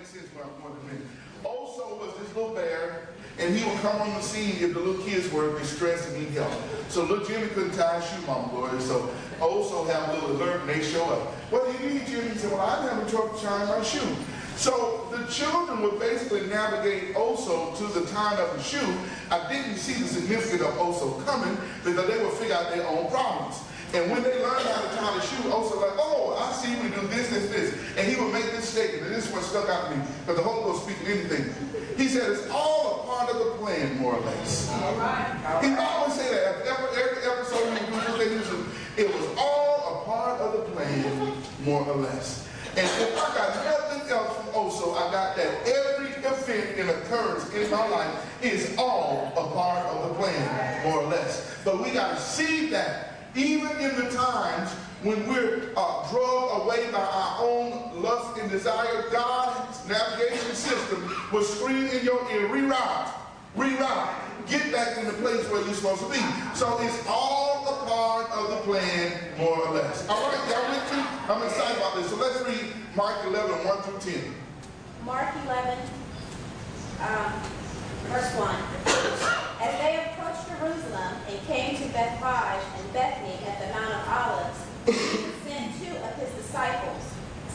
make sense when I'm going to mention. Oso was this little bear, and he would come on the scene if the little kids were distressed and need help. So little Jimmy couldn't tie his shoe, Mama Gloria. So Oso had a little alert, and they show up. What do you need, Jimmy? He said, well, I'm having trouble tying my shoe. So the children would basically navigate Oso to the tying of the shoe. I didn't see the significance of Oso coming because they would figure out their own problems. And when they learned how to tie the shoe, Oso like, oh, I see we do this, this, this. And he would make this statement, and this is what stuck out to me, because the Holy Ghost speaking anything. He said it's all a part of the plan, more or less. All right. He always say that. Every episode he would do this, it was all a part of the plan, more or less. And if I got nothing else from Oso, I got that every event and occurrence in my life is all a part of the plan, more or less. But we got to see that even in the times when we're drawn away by our own lust and desire, God's navigation system will scream in your ear, reroute, reroute. Get back in the place where you're supposed to be. So it's all a part of the plan, more or less. All right, y'all with me? I'm excited about this. So let's read Mark 11, 1 through 10. Mark 11, verse 1. As they approached Jerusalem and came to Bethphage and Bethany at the Mount of Olives, he sent 2 of his disciples,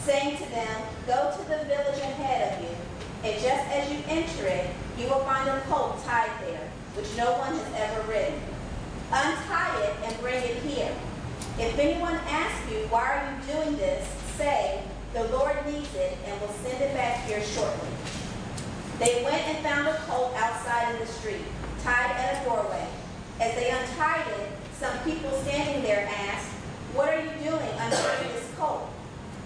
saying to them, go to the village ahead of you, and just as you enter it, you will find a colt tied there, which no one has ever ridden. Untie it and bring it here. If anyone asks you, why are you doing this, say, the Lord needs it and will send it back here shortly. They went and found a colt outside in the street, tied at a doorway. As they untied it, some people standing there asked, what are you doing untying this colt?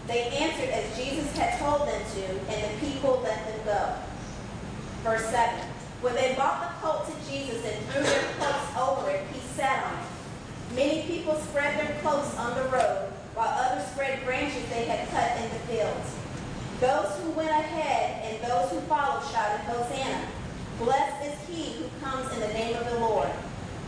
They answered as Jesus had told them to, and the people let them go. Verse 7. When they brought the colt to Jesus and threw their cloaks over it, he sat on it. Many people spread their cloaks on the road, while others spread branches they had cut in the fields. Those who went ahead and those who followed shouted, Hosanna! Blessed is he who comes in the name of the Lord.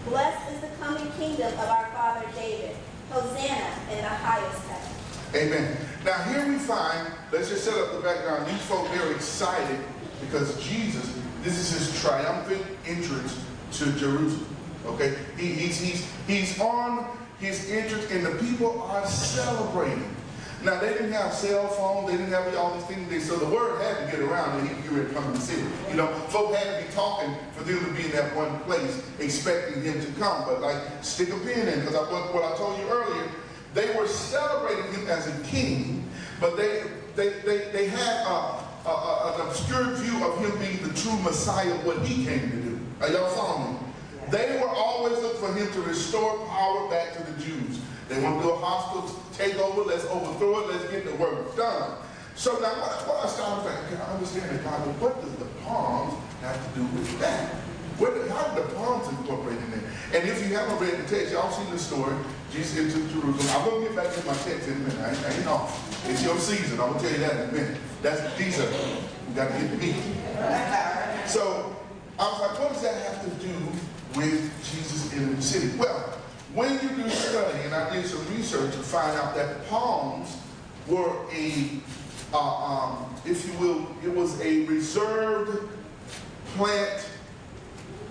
Blessed is the coming kingdom of our father David. Hosanna in the highest heaven. Amen. Now here we find, let's just set up the background. These folk are excited because Jesus, this is his triumphant entrance to Jerusalem. Okay? He's on his entrance and the people are celebrating. Now they didn't have cell phones, they didn't have all these things, so the word had to get around and he could get ready to come to the city. You know, folk had to be talking for them to be in that one place, expecting him to come. But like, stick a pin in, because what I told you earlier, they were celebrating him as a king, but they had an obscure view of him being the true Messiah, what he came to do. Are y'all following me? They were always looking for him to restore power back to the Jews. They want to do a hostile takeover, let's overthrow it, let's get the work done. So now what I started thinking, I understand that, God, but what does the palms have to do with that? How did the palms incorporate in there? And if you haven't read the text, y'all seen the story, Jesus entered Jerusalem. I'm going to get back to my text in a minute. I ain't off. It's your season. I'm going to tell you that in a minute. These are, we got to get to meet. So I was like, what does that have to do with Jesus in the city? Well, when you do study, and I did some research to find out that palms were a, if you will, it was a reserved plant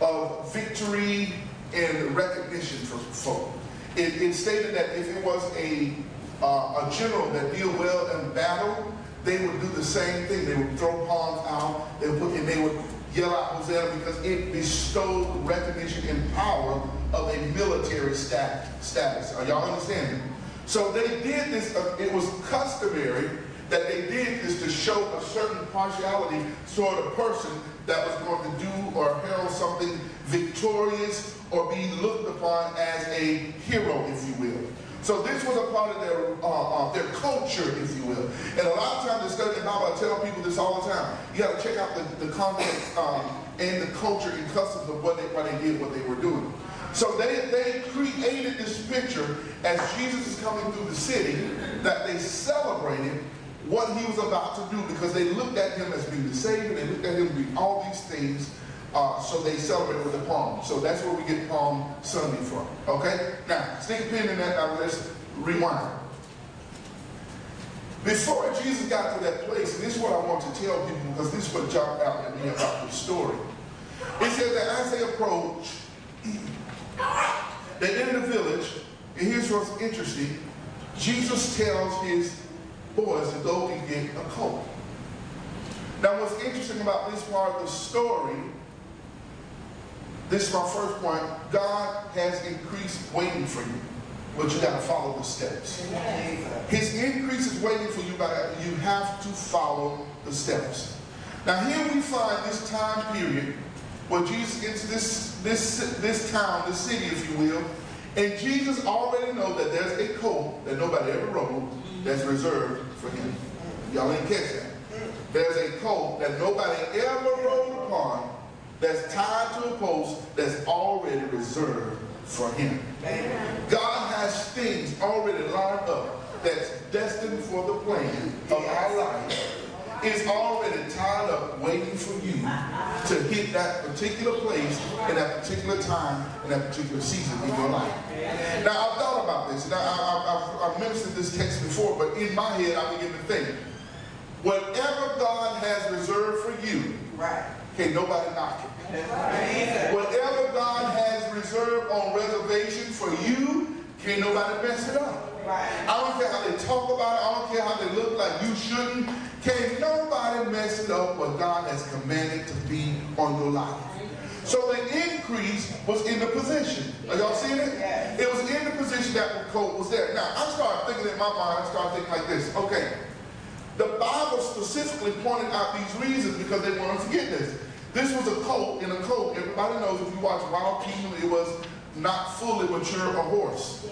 of victory and recognition for folk. It stated that if it was a general that did well in battle, they would do the same thing. They would throw palms out, and they would yell out Hosanna because it bestowed recognition and power of a military status. Are y'all understanding? So they did this, it was customary that they did this to show a certain partiality toward a person that was going to do or herald something victorious or be looked upon as a hero, if you will. So this was a part of their culture, if you will. And a lot of times in studying the Bible, I tell people this all the time. You got to check out the context and the culture and customs of what they did, what they were doing. So they created this picture as Jesus is coming through the city that they celebrated what he was about to do because they looked at him as being the Savior. They looked at him being all these things. So they celebrated with the palm. So that's where we get Palm Sunday from. Okay? Now, stick a pin in that. Now let's rewind. Before Jesus got to that place, and this is what I want to tell people because this is what jumped out at me about this story. It says that as they approached, they entered the village, and here's what's interesting. Jesus tells his boys to go and get a colt. Now what's interesting about this part of the story, this is my first point, God has increased waiting for you. But you got to follow the steps. His increase is waiting for you, but you have to follow the steps. Now here we find this time period where Jesus gets to this town, this city, if you will, and Jesus already knows that there's a colt that nobody ever rode that's reserved for him. Y'all didn't catch that. There's a colt that nobody ever rode upon that's tied to a post that's already reserved for him. God has things already lined up that's destined for the plan of our life. It's already tied up waiting for you to hit that particular place in that particular time in that particular season in your life. Now I've thought about this, and I've mentioned this text before, but in my head I begin to think, whatever God has reserved for you, can't nobody knock it. Whatever God has reserved on reservation for you, can't nobody mess it up. I don't care how they talk about it. I don't care how they look like you shouldn't. Can't nobody mess it up what God has commanded to be on your life. So the increase was in the position. Are y'all seeing it? It was in the position that the colt was there. Now, I started thinking in my mind, I started thinking like this. Okay, the Bible specifically pointed out these reasons because they want us to get this. This was a colt, and a colt, everybody knows if you watch Wild Kingdom, it was not fully mature a horse.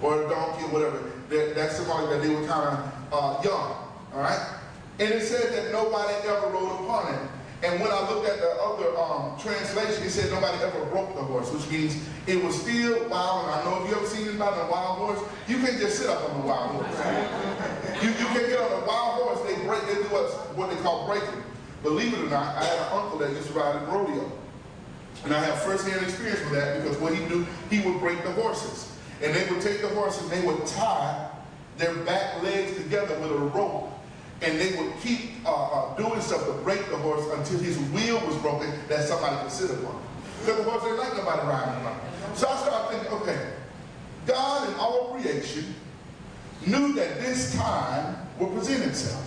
Or a donkey or whatever. That's somebody that they were kind of young. All right? And it said that nobody ever rode upon it. And when I looked at the other translation, it said nobody ever broke the horse, which means it was still wild. And I know if you ever seen anybody on a wild horse, you can't just sit up on a wild horse. You can't get on a wild horse. They do what they call breaking. Believe it or not, I had an uncle that used to ride a rodeo. And I have first-hand experience with that because what he do, he would break the horses. And they would take the horses, they would tie their back legs together with a rope. And they would keep doing stuff to break the horse until his wheel was broken that somebody could sit upon. Because the horse didn't like nobody riding around. So I started thinking, okay, God in all creation knew that this time would present itself.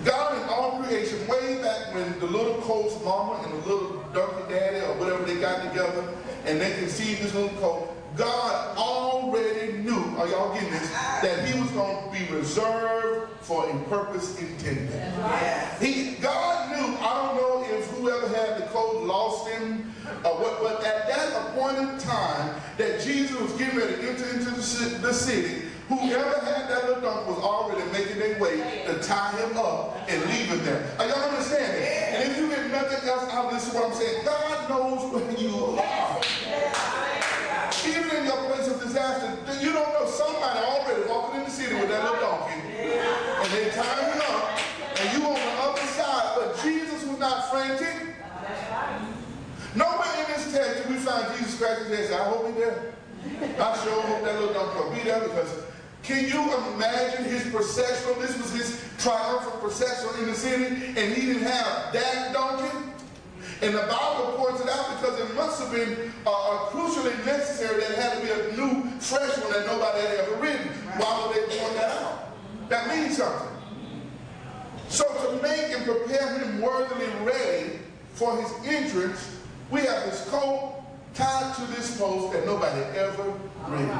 God in all creation, way back when the little colt's mama and the little donkey daddy or whatever they got together and they conceived this little colt, God already knew, are y'all getting this, that he was going to be reserved for a purpose intended. God knew, I don't know if whoever had the colt lost him or what, but at that appointed time that Jesus was getting ready to enter into the city, whoever had that little donkey was already making their way to tie him up and leave him there. Are y'all understanding? And if you get nothing else out of this, is what I'm saying. God knows where you are. Even in your place of disaster, you don't know somebody already walking in the city with that little donkey, and they tie him up, and you on the other side. But Jesus was not frantic. Nowhere in this text do we find Jesus scratching his head and say, I hope he's there. I sure hope that little donkey will be there, because can you imagine his processional? This was his triumphant processional in the city, and he didn't have that donkey. And the Bible points it out because it must have been crucially necessary that it had to be a new, fresh one that nobody had ever ridden. Why would they point that out? That means something. So to make and prepare him worthily ready for his entrance, we have this colt tied to this post that nobody ever ridden.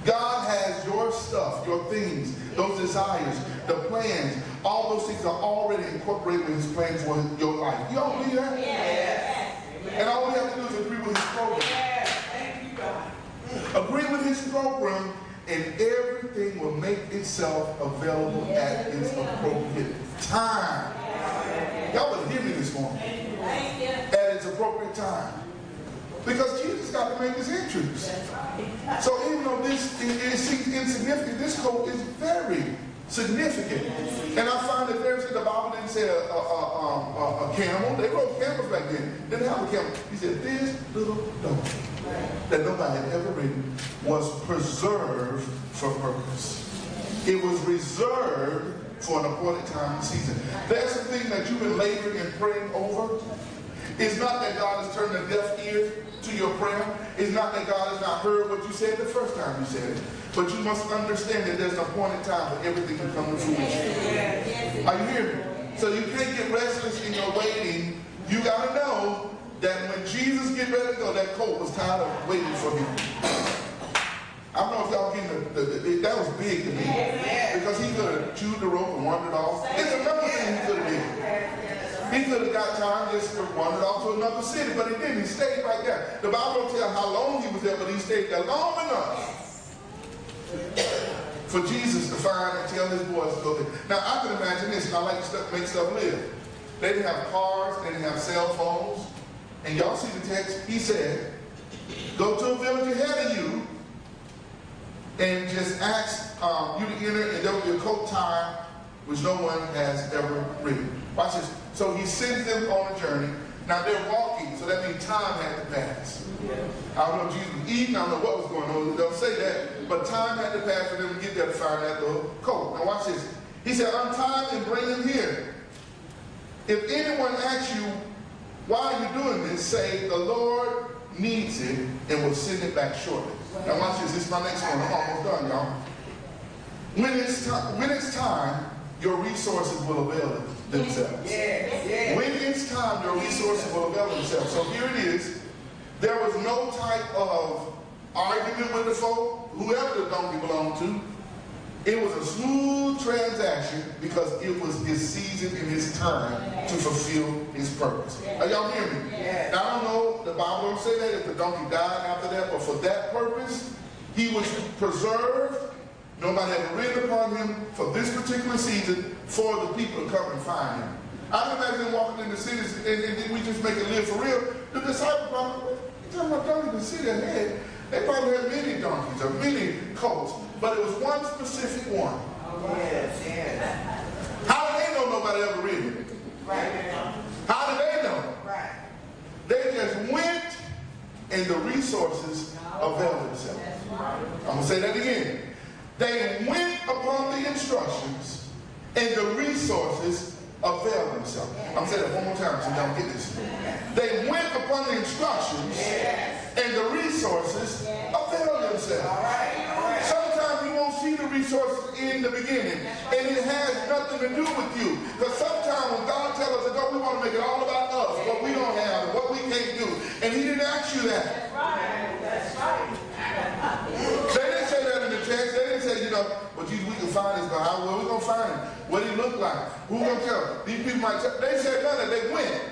God has your stuff, your things, those desires, the plans. All those things are already incorporated with his plans for your life. You don't believe that? Yes. And all we have to do is agree with his program. Yes. Thank you, God. Agree with his program, and everything will make itself available at its appropriate time. Y'all better hear me this morning. At its appropriate time. Because Jesus got to make his entrance. So even though this seems insignificant, this colt is very significant. And I find that the Bible didn't say a camel. They rode camels back then. Didn't have a camel. He said this little donkey that nobody had ever ridden was preserved for purpose. It was reserved for an appointed time and season. There's some thing that you've been laboring and praying over. It's not that God has turned a deaf ear to your prayer. It's not that God has not heard what you said the first time you said it. But you must understand that there's an appointed time for everything to come to fruition. Are you hearing me? So you can't get restless in your waiting. You got to know that when Jesus get ready to go, that colt was tired of waiting for him. I don't know if y'all getting that was big to me. Because he could have chewed the rope and wandered off. It's another thing he could have did. He could have got time just to wander off to another city, but he didn't. He stayed right there. The Bible don't tell how long he was there, but he stayed there long enough for Jesus to find and tell his boys to go there. Now, I can imagine this, and I like to make stuff live. They didn't have cars, they didn't have cell phones. And y'all see the text? He said, go to a village ahead of you and just ask you to enter, and there will be a coat tied, which no one has ever ridden. Watch this. So he sends them on a journey. Now they're walking, so that means time had to pass. I don't know if Jesus was eating, I don't know what was going on, it don't say that, but time had to pass for them to get there to find that little coat. Now watch this. He said, untie him and bring him here. If anyone asks you, why are you doing this? Say, the Lord needs it and will send it back shortly. Now watch this. This is my next one. I'm almost done, y'all. When it's time, your resources will avail themselves. When it's time, your resources will avail themselves. So here it is. There was no type of argument with the folk, whoever the donkey belonged to. It was a smooth transaction because it was his season and his time to fulfill his purpose. Are y'all hearing me? Now, I don't know, the Bible don't say that if the donkey died after that, but for that purpose, he was preserved. Nobody had ridden upon him for this particular season for the people to come and find him. I can imagine walking in the cities and we just make it live for real. The disciples probably, you talking about donkey, the city ahead, they probably had many donkeys or many colts. But it was one specific one. How did they know nobody ever read it? How did they know? They just went and the resources availed themselves. I'm going to say that again. They went upon the instructions and the resources availed themselves. I'm going to say that one more time so y'all get this. They went upon the instructions and the resources availed themselves. Sometimes you won't see the resources in the beginning, and it has nothing to do with you. Because sometimes when God tells us to go, we want to make it all about us, what we don't have, and what we can't do. And he didn't ask you that. That's right. They didn't say that in the text. They didn't say, well, Jesus, we can find this guy. Where we going to find him? What did he look like? Who's going to tell? These people might tell. They said none of it. They went.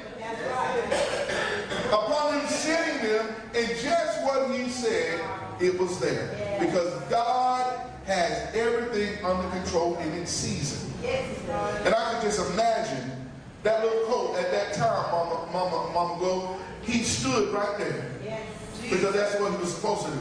Upon him sending them, and just what he said, it was there. Because God has everything under control in its season. And I can just imagine that little coat at that time, Mama Glow, he stood right there. Because that's what he was supposed to do.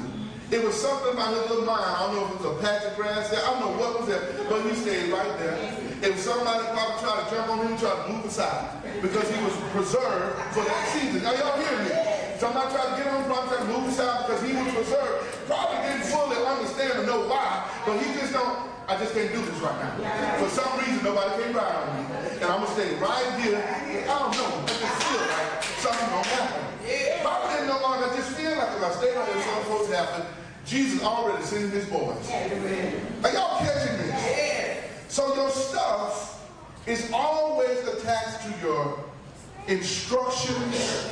It was something about his little mind. I don't know if it was a patch of grass there. I don't know what was there, but he stayed right there. If somebody probably tried to jump on him, tried to move aside. Because he was preserved for that season. Now y'all hear me? Somebody tried to get on him, probably tried to move aside because he was preserved. Probably didn't fully understand or know why, but he just don't, I just can't do this right now. For some reason, nobody came ride on me. And I'm going to stay right here. I don't know. I just feel like something going to happen. Probably didn't know why. I just feel like if I stayed on this, something supposed to happen. Jesus already sent his boys. Are y'all catching this? So your stuff is always attached to your instructions.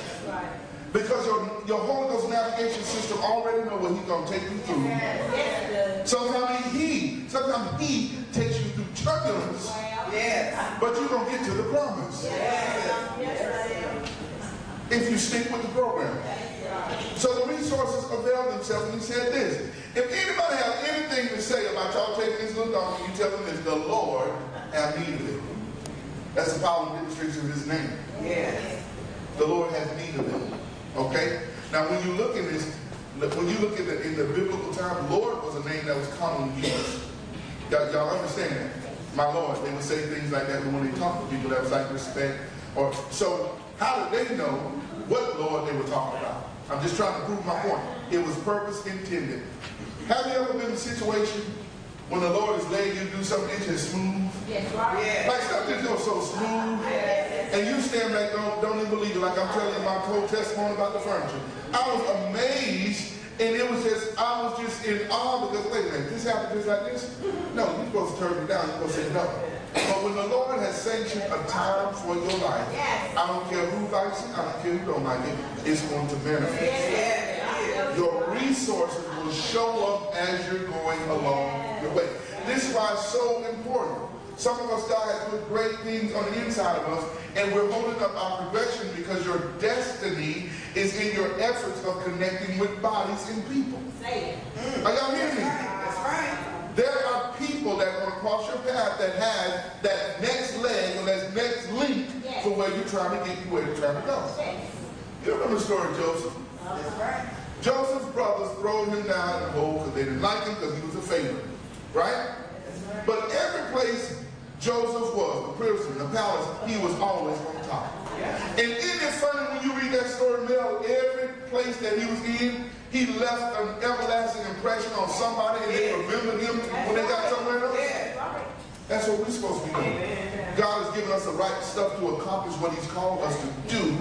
Because your Holy Ghost navigation system already know what he's going to take you through. Sometimes he takes you through turbulence. But you're going to get to the promise. If you stick with the program. So the resources avail themselves, and he said this. If anybody has anything to say about y'all taking this little donkey, you tell them this, the Lord have need of it. That's the power and demonstration of his name. The Lord has need of it. Okay? Now when you look in this, when you look at in the biblical time, Lord was a name that was commonly used. Y'all understand that? My Lord. They would say things like that when they talk to people that was like respect. So how did they know what Lord they were talking about? I'm just trying to prove my point. It was purpose intended. Have you ever been in a situation when the Lord is letting you do something, it's just smooth. Yes, right. Yeah. Like stuff just goes so smooth. And you stand back, don't even believe it. Like I'm telling you my whole testimony about the furniture. I was amazed, and it was just, I was just in awe because, wait a minute, this happened just like this? No, you're supposed to turn it down. You're supposed to say no. But when the Lord has sanctioned a time for your life, I don't care who likes it, I don't care who don't like it, it's going to manifest. Your resources will show up as you're going along your way. This is why it's so important. Some of us, God has put great things on the inside of us, and we're holding up our progression because your destiny is in your efforts of connecting with bodies and people. Say it. Are y'all hearing me? That's right. There are people that are going to cross your path that have that next leg or that next link for where you're trying to get you where you're trying to go. You remember the story of Joseph? That's right. Joseph's brothers throw him down in the hole because they didn't like him because he was a favorite. Right? But every place Joseph was, the prison, the palace, he was always on top. And isn't it funny when you read that story, Mel, every place that he was in, he left an everlasting impression on somebody and they remembered him when they got somewhere else? That's what we're supposed to be doing. God has given us the right stuff to accomplish what he's called us to do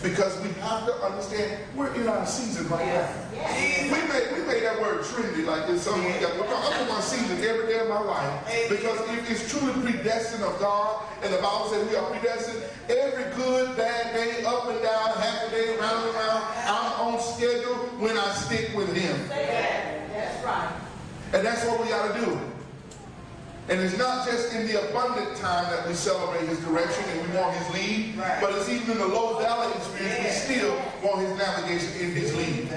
because we have to understand we're in our season right now. We made that word trendy like this. I'm in my season every day of my life because if it's truly predestined of God, and the Bible says we are predestined, every good, bad day, up and down, happy day, round and round, I'm on schedule when I stick with him. That's right. And that's what we got to do. And it's not just in the abundant time that we celebrate his direction and we want his lead, but it's even in the low valley experience, we still want his navigation in his lead.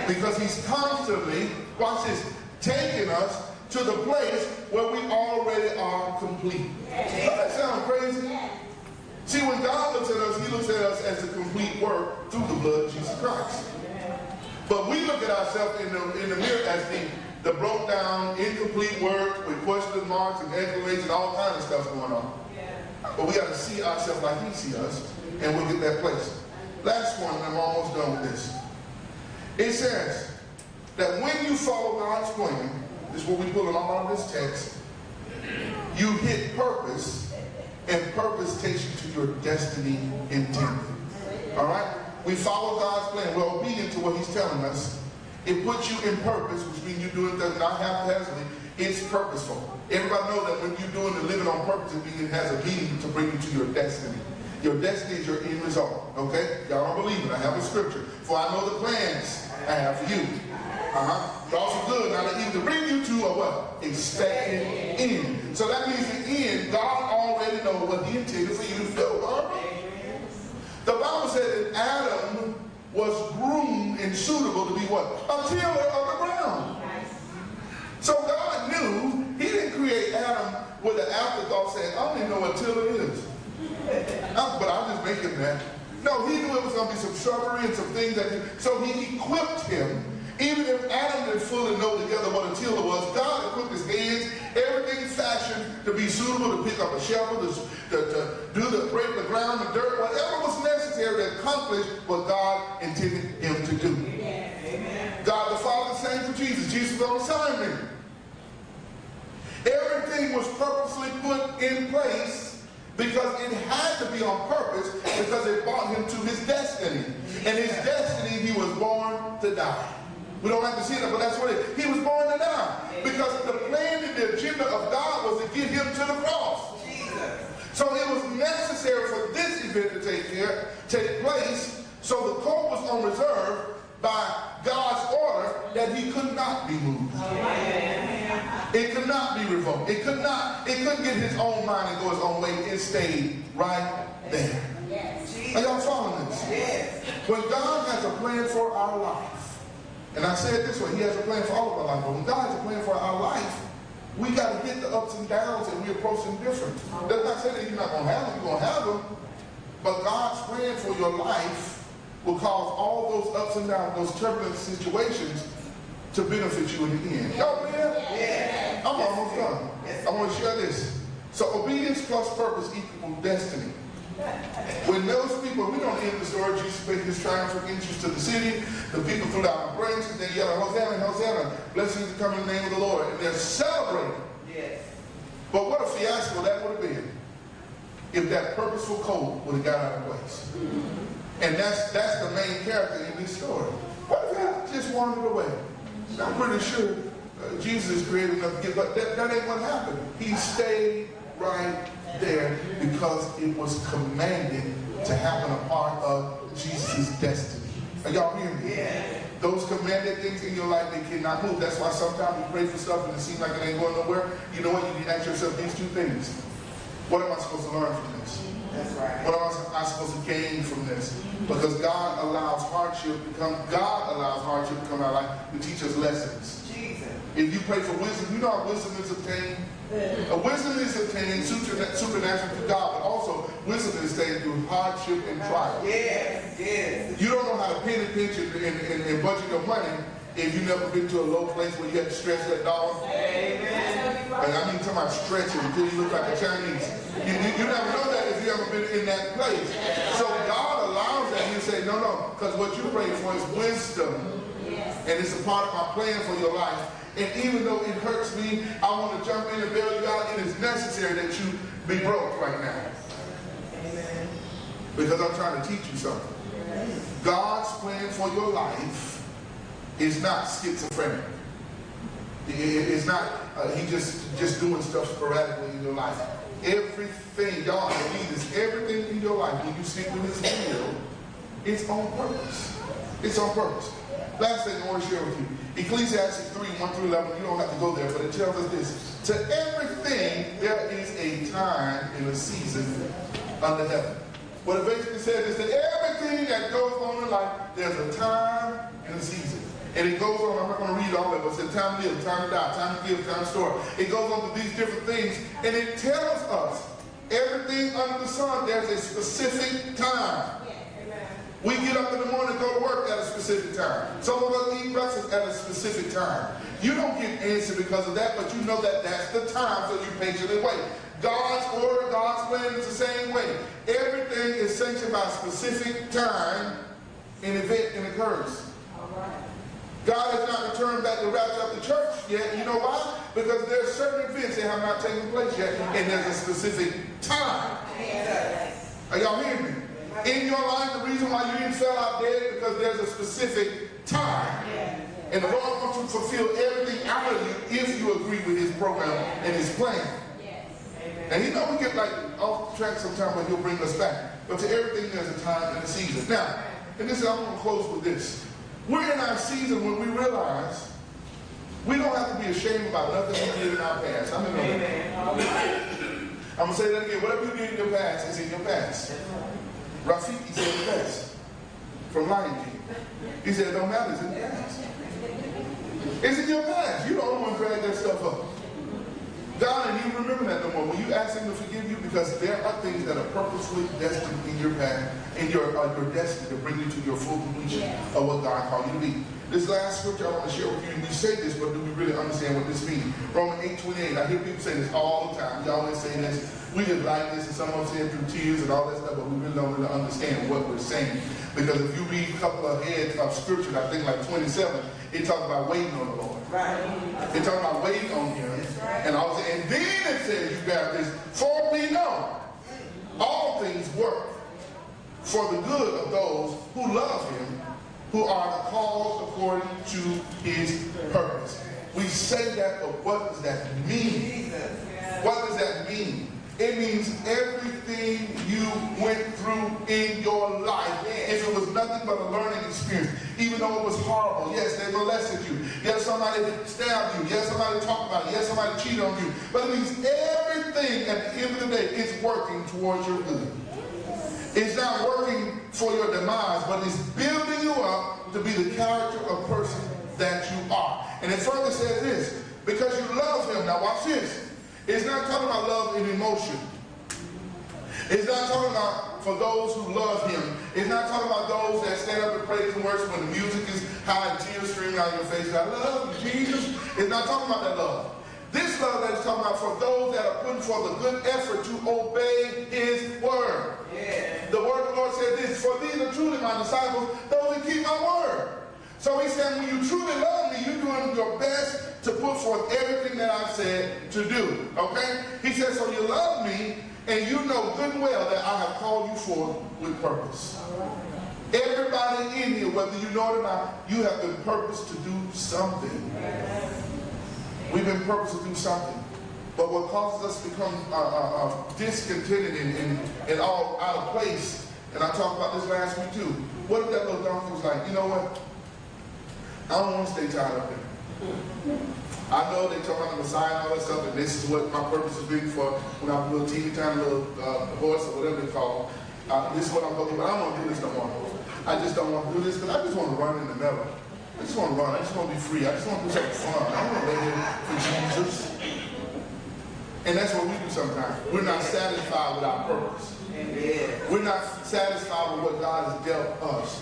Because he's constantly, watch this, taking us to the place where we already are complete. Doesn't that sound crazy? See, when God looks at us, he looks at us as a complete work through the blood of Jesus Christ. But we look at ourselves in the mirror as the broke down, incomplete work with question marks and exclamations and all kinds of stuff going on. But we got to see ourselves like he sees us, and we'll get that place. Last one, and I'm almost done with this. It says that when you follow God's plan, this is what we pull in all of this text, you hit purpose, and purpose takes you to your destiny intended. All right? We follow God's plan. We're obedient to what he's telling us. It puts you in purpose, which means you're doing things not haphazardly. It's purposeful. Everybody knows that when you're doing the living on purpose, it has a meaning to bring you to your destiny. Your destiny is your end result. Okay? Y'all don't believe it. I have a scripture. For I know the plans I have for you. It's also good now that even to bring you to a what? Expected end. So that means the end, God already knows what he intended for you to do. All right? The Bible said that Adam was groomed and suitable to be what? A tiller of the ground. So God knew he didn't create Adam with an afterthought saying, I don't even know what tiller is. But I'm just making that. No, he knew it was going to be some shrubbery and some things that so he equipped him. Even if Adam didn't fully know together what a tiller was, God equipped his hands, everything fashioned to be suitable to pick up a shovel, to break the ground, the dirt, whatever was necessary to accomplish what God intended him to do. Amen. God the Father, the same for Jesus. Jesus was on assignment. Everything was purposely put in place because it had to be on purpose because it brought him to his destiny. And his destiny, he was born to die. We don't have to see that, but that's what it is. He was born to die. Because the plan and the agenda of God was to get him to the cross. So it was necessary for this event to take place. So the court was on reserve by God's order that he could not be moved. It could not be revoked. It couldn't get his own mind and go his own way. It stayed right there. Are y'all following this? When God has a plan for our life, and I say it this way, he has a plan for all of our life, but when God has a plan for our life, we got to hit the ups and downs and we approach them different. Does not say that you're not going to have them, you're going to have them, but God's plan for your life will cause all those ups and downs, those turbulent situations to benefit you in the end. Y'all believe that? Yeah. I'm almost done. I want to share this. So obedience plus purpose equals destiny. When those people, we don't end the story, Jesus made his triumphant entrance to the city. The people threw out the branches, they yelled, Hosanna, Hosanna, blessings to come in the name of the Lord. And they're celebrating. Yes. But what a fiasco that would have been if that purposeful coat would have got out of place. And that's the main character in this story. What if he just wandered away? I'm pretty sure Jesus is creative enough to get, but that ain't what happened. He stayed right there because it was commanded to happen a part of Jesus' destiny. Are y'all hearing me? Yeah. Those commanded things in your life, they cannot move. That's why sometimes we pray for stuff and it seems like it ain't going nowhere. You know what? You need to ask yourself these two things. What am I supposed to learn from this? That's right. What am I supposed to gain from this? Because God allows hardship to come in our life to teach us lessons. Jesus. If you pray for wisdom, you know how wisdom is obtained? Wisdom is obtained supernatural to God, but also wisdom is obtained through hardship and trial. Yes, yes. You don't know how to pay attention and budget your money if you've never been to a low place where you had to stretch that dollar. Amen. And I mean, talking about stretching until you look like a Chinese. You never know that if you ever been in that place. So God allows that. You say, no, because what you pray for is wisdom. And it's a part of my plan for your life. And even though it hurts me, I want to jump in and bail you out. It is necessary that you be broke right now. Amen. Because I'm trying to teach you something. God's plan for your life is not schizophrenic. It's not he just doing stuff sporadically in your life. Everything, y'all, everything in your life, when you stick with his will, it's on purpose. It's on purpose. Last thing I want to share with you. Ecclesiastes 3:1-11. You don't have to go there, but it tells us this. To everything there is a time and a season under heaven. What it basically says is that everything that goes on in life, there's a time and a season. And it goes on, I'm not going to read all of it, but it says time to live, time to die, time to give, time to store. It goes on to these different things, and it tells us everything under the sun, there's a specific time. We get up in the morning and go to work at a specific time. Some of us eat breakfast at a specific time. You don't get answered because of that, but you know that that's the time, so you patiently wait. God's order, God's plan is the same way. Everything is sanctioned by a specific time and event and occurs. God has not returned back to rapture of the church yet. You know why? Because there are certain events that have not taken place yet, and there's a specific time. Are y'all hearing me? In your life, the reason why you didn't fell out dead because there's a specific time. And the Lord wants to fulfill everything out of you if you agree with his program and his plan. And he know we get like off track sometimes, but he'll bring us back. But to everything, there's a time and a season. Now, and this is, I'm going to close with this. We're in our season when we realize we don't have to be ashamed about nothing we did in our past. I'm going to say that again. Whatever you did in your past is in your past. Rafiki said the best from Lion King. He said, it don't matter, it's in the past. It's in your past. You don't want to drag that stuff up. God ain't even remember that no more. When you ask him to forgive you, because there are things that are purposely destined in your path, in your destiny to bring you to your full completion of what God called you to be. This last scripture I want to share with you, and we say this, but do we really understand what this means? Romans 8:28. I hear people say this all the time. Y'all always say this. We just like this, and some of them say it through tears and all that stuff, but we really don't really understand what we're saying. Because if you read a couple of heads of scripture, I think like 27, it talks about waiting on the Lord. Right. It talks about waiting on him. And then it says, you got this, for we know all things work for the good of those who love him, who are called according to his purpose. We say that, but what does that mean? What does that mean? It means everything you went through in your life, if it was nothing but a learning experience, even though it was horrible, yes, they molested you, yes, somebody stabbed you, yes, somebody talked about it, yes, somebody cheated on you, but it means everything at the end of the day is working towards your good. It's not working for your demise, but it's building you up to be the character or person that you are. And it further says this, because you love him. Now watch this. It's not talking about love in emotion. It's not talking about for those who love him. It's not talking about those that stand up and praise and worship when the music is high and tears streaming out of your face. I love you, Jesus. It's not talking about that love. This love that is talking about for those that are putting forth a good effort to obey his word. Yeah. The word of the Lord said this, for these are truly my disciples, those that keep my word. So he said, when you truly love me, you're doing your best to put forth everything that I've said to do. Okay? He says, so you love me, and you know good and well that I have called you forth with purpose. Everybody in here, whether you know it or not, you have been purposed to do something. We've been purposed to do something. But what causes us to become discontented and all out of place, and I talked about this last week too. What if that little donkey was like, you know what? I don't want to stay tied up here. I know they talk about the Messiah and all that stuff, and this is what my purpose has been for when I was a little teeny tiny little horse or whatever they call it. This is what I'm looking for. I don't want to do this no more. I just don't want to do this because I just want to run in the meadow. I just want to run. I just want to be free. I just want to do something fun. I don't want to lay here for Jesus. And that's what we do sometimes. We're not satisfied with our purpose. We're not satisfied with what God has dealt us.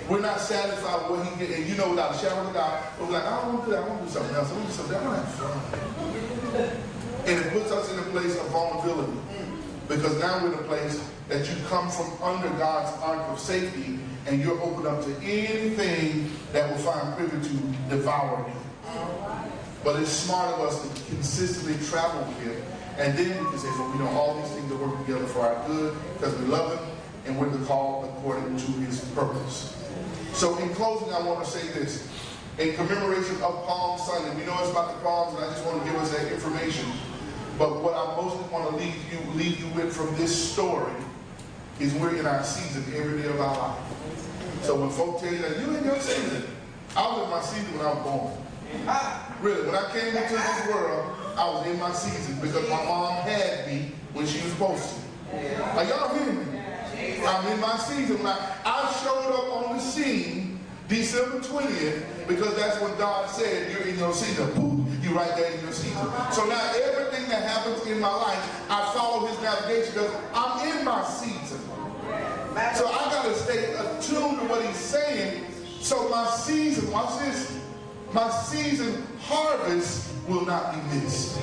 We're not satisfied with what He did. And you know, without a shadow of a doubt, we're like, I don't want to do that. I want to do something else. I want to do something else. I want to have fun. And it puts us in a place of vulnerability. Because now we're in a place that you come from under God's ark of safety, and you're open up to anything that will find privy to devour you. But it's smart of us to consistently travel with Him. And then we can say, well, we know all these things are working together for our good because we love Him and we're called according to His purpose. So in closing, I want to say this. In commemoration of Palm Sunday, we know it's about the palms, and I just want to give us that information. But what I mostly want to leave you with from this story is we're in our season every day of our life. So when folk tell you that you're in your season, I was in my season when I was born. Really, when I came into this world, I was in my season because my mom had me when she was supposed to. Are y'all hearing me? I'm in my season. When I showed up on the scene December 20th because that's when God said you're in your season. Boom, you're right there in your season. So now everything that happens in my life, I follow His navigation because I'm in my season. So I got to stay attuned to what He's saying. So my season, watch this, my season harvest will not be missed.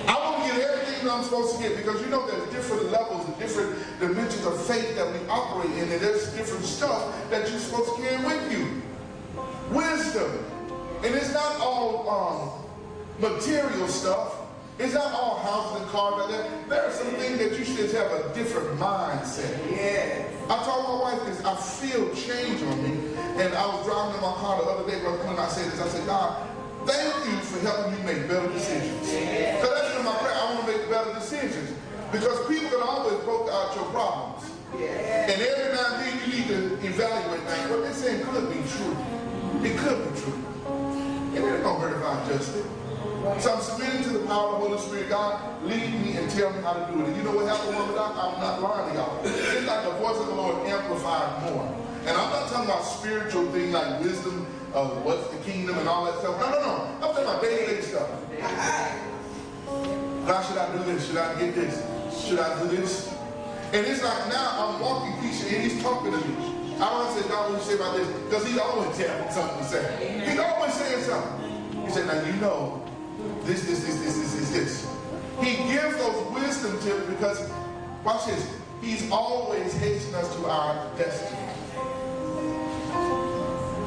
I want to get everything that I'm supposed to get because you know there's different levels and different dimensions of faith that we operate in, and there's different stuff that you're supposed to carry with you. Wisdom. And it's not all material stuff. It's not all houses and cars like that. There are some things that you should have a different mindset. I told my wife this. I feel change on me. And I was driving in my car the other day, Brother Clinton, I said this. I said, God, thank you for helping me make better decisions. Because that's been my prayer. I want to make better decisions. Because people can always poke out your problems. And every now and then you need to evaluate things. What they're saying could be true. It could be true. And it ain't going to hurt if I adjust it. So I'm submitting to the power of the Holy Spirit. God, lead me and tell me how to do it. And you know what happened, woman? I'm not lying to y'all. It's like the voice of the Lord amplified more. And I'm not talking about spiritual things like wisdom, what's the kingdom and all that stuff. No. I'm talking about day-to-day stuff. God, should I do this? Should I get this? Should I do this? And it's like now I'm walking Keisha and He's talking to me. I don't say, God, what you say about this? Because He's always telling me something to say. He's always saying something. He said, now you know this. He gives those wisdom tips because, watch this, He's always hastening us to our destiny.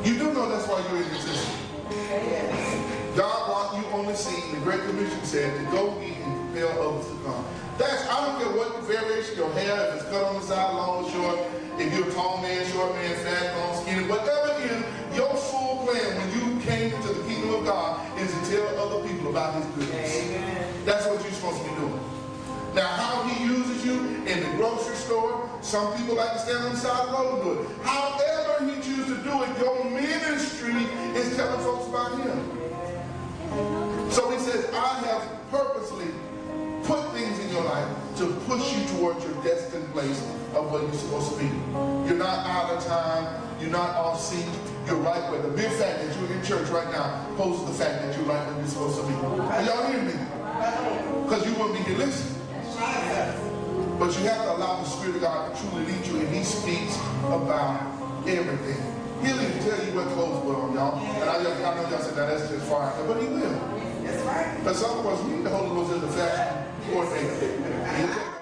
You do know that's why you're in existence. God brought you on the scene. The Great Commission said to go eat and compel others to come. I don't care what variation your hair, if it's cut on the side, long or short, if you're a tall man, short man, fat, long, skinny, whatever it is, your full plan when you came into the kingdom of God is to tell other people about His goodness. Amen. That's what you're supposed to be doing. Now, how He uses you in the grocery store, some people like to stand on the side of the road and do it. However He chooses to do it, your ministry is telling folks about Him. So He says, I have purposely put things in your life to push you towards your destined place of what you're supposed to be. You're not out of time. You're not off seat. You're right where the mere fact that you're in church right now poses the fact that you're right where you're supposed to be. Are y'all hearing me? Because you wouldn't be here listening. But you have to allow the Spirit of God to truly lead you, and He speaks about everything. He'll even tell you what clothes to put on, y'all. And I know y'all said, now that's just far. But He will. That's right. But some of us need the Holy Ghost as the fashion coordinator.